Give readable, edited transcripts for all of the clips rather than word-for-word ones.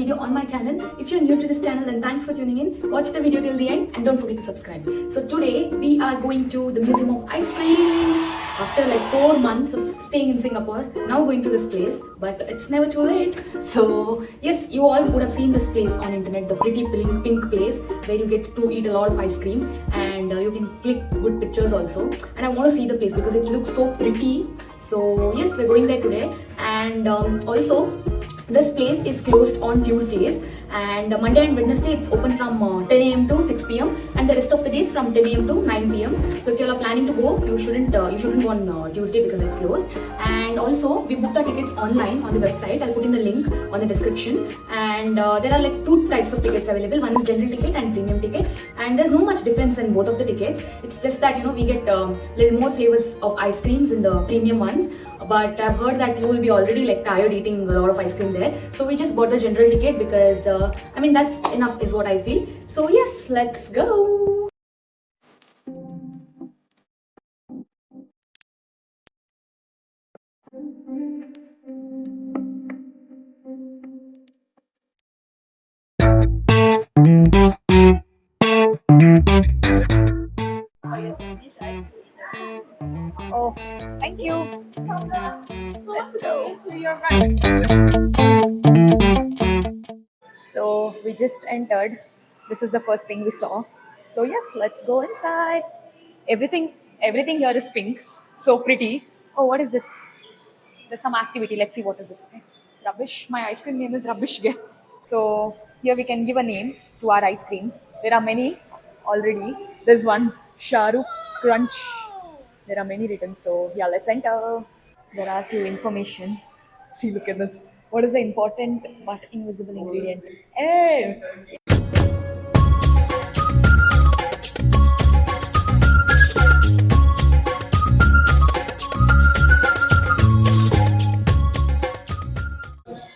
video on my channel. If you're new to this channel, then thanks for tuning in. Watch the video till the end and don't forget to subscribe. So today we are going to the Museum of Ice Cream. After like 4 months of staying in Singapore, now going to this place, but it's never too late. So yes, you all would have seen this place on internet, the pretty pink place where you get to eat a lot of ice cream and you can click good pictures also. And I want to see the place because it looks so pretty. So yes, we're going there today. And also this place is closed on Tuesdays, and Monday and Wednesday it's open from 10 a.m. to 6 p.m. and the rest of the days from 10 a.m. to 9 p.m. So if you are planning to go, you shouldn't go on Tuesday because it's closed. And also we booked our tickets online on the website. I'll put in the link on the description. And there are like 2 types of tickets available. One is general ticket and premium ticket, and there's no much difference in both of the tickets. It's just that we get little more flavors of ice creams in the premium ones. But I've heard that you will be already like tired eating a lot of ice cream there. So we just bought the general ticket because that's enough is what I feel. So yes, let's go. Oh, thank you. Let's go. So we just entered. This is the first thing we saw. So yes, let's go inside. Everything here is pink. So pretty. Oh, what is this? There's some activity. Let's see what is it. Okay. Rubbish. My ice cream name is Rubbish Gay. So here we can give a name to our ice creams. There are many already. There's one Shahrukh Crunch. There are many written. So yeah, let's enter. There are few information. See, look at this. What is the important but invisible ingredient? Hey!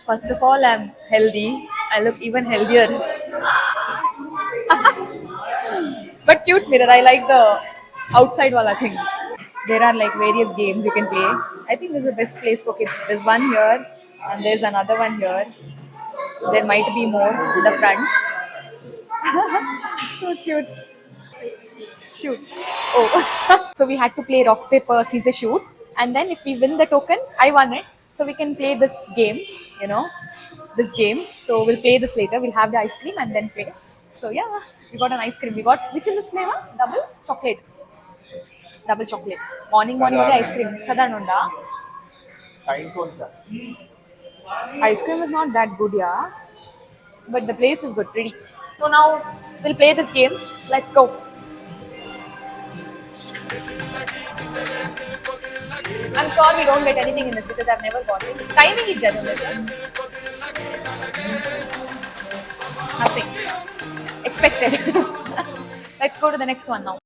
First of all, I'm healthy. I look even healthier. But cute mirror. I like the outside wala thing. There are like various games you can play. I think this is the best place for kids. There's one here and there's another one here. There might be more in the front. So cute. Shoot. Oh. So we had to play rock, paper, scissors, shoot. And then if we win the token, I won it. So we can play this game, this game. So we'll play this later. We'll have the ice cream and then play. So yeah, we got an ice cream. We got, which is this flavor? Double chocolate. Double chocolate. Morning ice cream. Sadanunda. Ice cream is not that good, yeah. But the place is good, pretty. So now we'll play this game. Let's go. I'm sure we don't get anything in this because I've never got it. Timing is just nothing. Expected. Let's go to the next one now.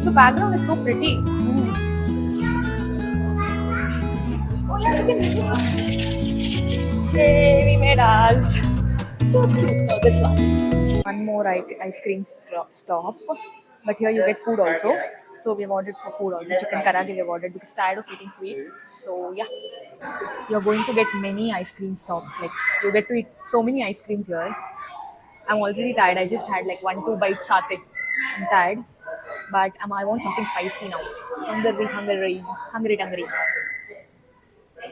The background is so pretty. Oh yeah, yay, we made ours. So cute. Oh, this one more ice cream stop, but here you get food also. So we've ordered for food also. Chicken karaage we've ordered because tired of eating sweet. So yeah, you're going to get many ice cream stops. Like you get to eat so many ice creams here. I'm already tired. I just had like 1-2 bites satay. I'm tired, but I want something spicy now. Hungry.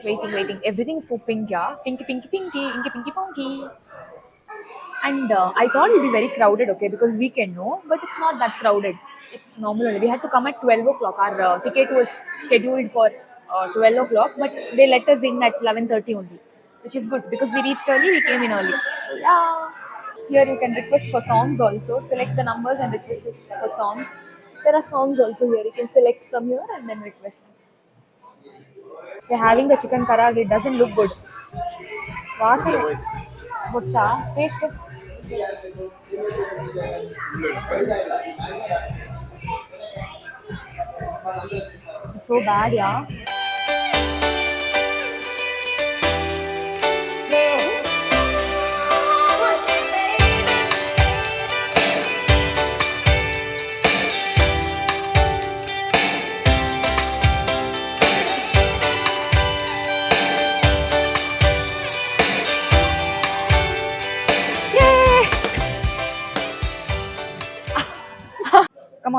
Waiting. Everything is so pink, yeah. Pinky, ponky. And I thought it would be very crowded, okay, because weekend, no, but it's not that crowded. It's normal only. We had to come at 12 o'clock. Our ticket was scheduled for 12 o'clock, but they let us in at 11:30 only, which is good because we reached early, we came in early. So yeah. Here you can request for songs also. Select the numbers and request for songs. There are songs also here. You can select from here and then request. We're having the chicken karaage. It doesn't look good. Vasana. Butcha. Taste it. So bad, yeah.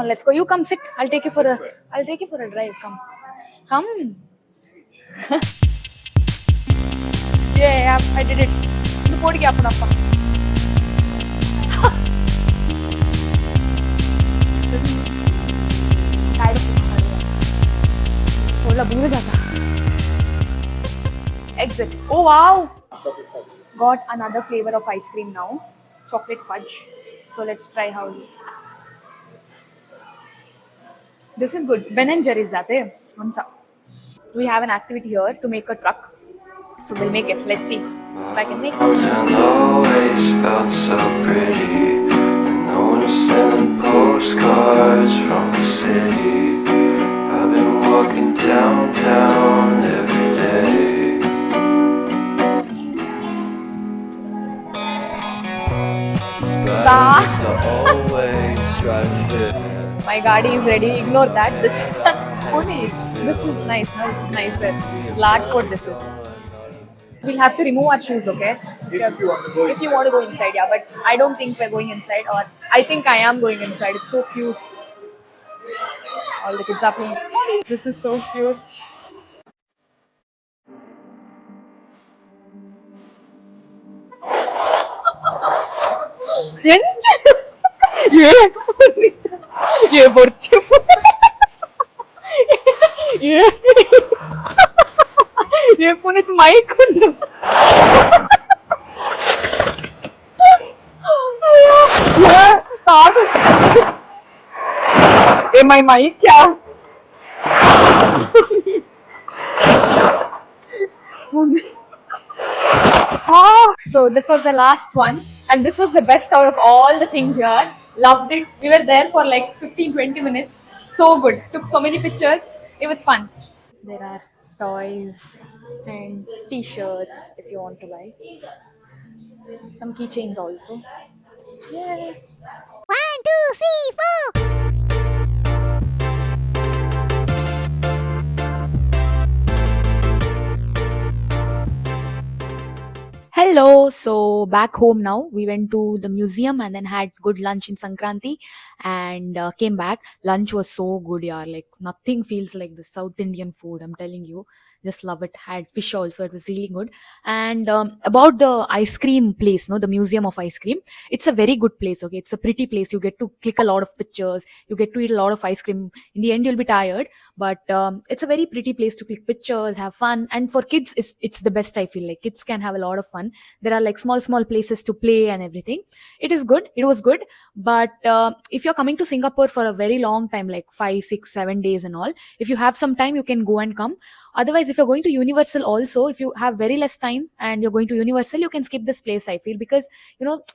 on, let's go. You come sit. I'll take you for a drive. Come. Yeah, I did it. The podi kya apna appa. Tired of it. Bola bhul jata. Exit. Oh wow. Got another flavor of ice cream now. Chocolate fudge. So let's try how. This is good. Ben and Jerry's that eh? We have an activity here to make a truck. So we'll make it. Let's see if I can make it. And always felt so pretty. And no one's sending postcards from the city. I've been walking downtown every day. But I used to always try to fit in. My Gadi is ready. Ignore that. This is nice. No, this is nicer. Large coat this is. We'll have to remove our shoes, okay? If you want to go If you want to go inside, yeah. But I don't think we're going inside, or I think I am going inside. It's so cute. All the kids are playing. This is so cute. ये борчи. ये Puneet mic a my mic क्या So this was the last one, and this was the best out of all the things here. Loved it. We were there for like 15-20 minutes. So good. Took so many pictures. It was fun. There are toys and t-shirts if you want to buy. Some keychains also. Yay! 1, 2, 3, 4. Hello, so back home now. We went to the museum and then had good lunch in Sankranti and came back. Lunch was so good, yeah. Like nothing feels like the South Indian food. I'm telling you, just love it. Had fish also. It was really good. And about the ice cream place, no, the Museum of Ice Cream. It's a very good place. Okay, it's a pretty place. You get to click a lot of pictures. You get to eat a lot of ice cream. In the end, you'll be tired, but it's a very pretty place to click pictures, have fun, and for kids, it's the best. I feel like kids can have a lot of fun. There are like small places to play and everything. It is good. It was good. But if you're coming to Singapore for a very long time, like 5, 6, 7 days and all, if you have some time, you can go and come. Otherwise, if you're going to Universal also, if you have very less time and you're going to Universal, you can skip this place, I feel, because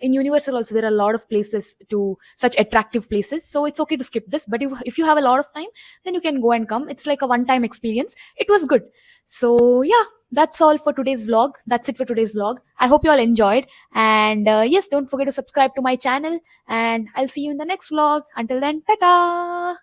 in Universal also there are a lot of places, to such attractive places, so it's okay to skip this. But if you have a lot of time, then you can go and come. It's like a one time experience. It was good. So yeah, that's all for today's vlog. That's it for today's vlog. I hope you all enjoyed. And yes, don't forget to subscribe to my channel. And I'll see you in the next vlog. Until then, ta-ta!